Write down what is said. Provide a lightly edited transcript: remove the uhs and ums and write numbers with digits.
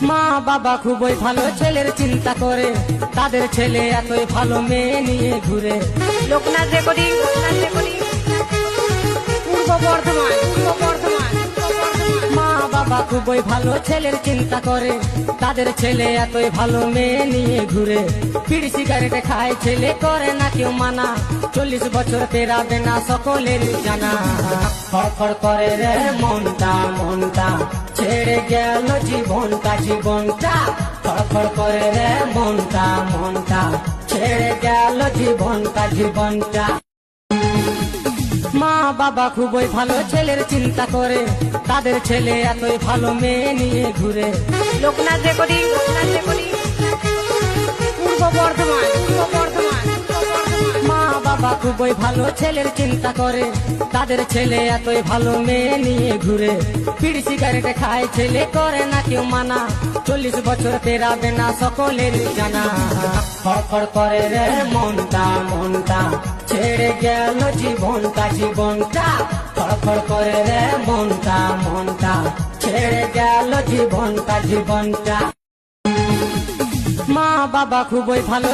মা বাবা খুবই ভালো, ছেলের চিন্তা করে, তাদের ছেলে এতই ভালো মেয়ে নিয়ে ঘুরে। লোকনাথ রেকর্ডিং, পূর্ব বর্ধমান। মা বাবা খুবই ভালো, ছেলের চিন্তা করে, তাদের ছেলে এতই ভালো মেয়ে নিয়ে ঘুরে। বিড়ি সিগারেট খায় ছেলে, করে না কেউ মানা, 40 বছর পেরাবে না সকলের জানা। ফড়ফড় করে রে মনটা মনটা, ছেড়ে গেল জীবনটা জীবনটা। ফড়ফড় করে রে মনটা মনটা, ছেড়ে গেল জীবনটা জীবনটা। মা বাবা খুবই ভালো, ছেলের চিন্তা করে, তাদের ছেলে এতই ভালো মেয়ে নিয়ে ঘুরে। লোকনাথ রেকর্ডিং, পূর্ব বর্ধমান। মা বাবা খুবই ভালো, ছেলের চিন্তা করে, তাদের ছেলে এতই ভালো মেয়ে নিয়ে ঘুরে। বিড়ি সিগারেট খায় ছেলে, করে না কেউ মানা, 40 বছর পেরাবে না সকলের জানা। ফড়ফড় করে রে মনটা মনটা, ছেড়ে গেল জীবনটা জীবনটা। ফড়ফড় করে রে মনটা মনটা, ছেড়ে গেল জীবনটা জীবনটা। মা বাবা খুবই ভালো।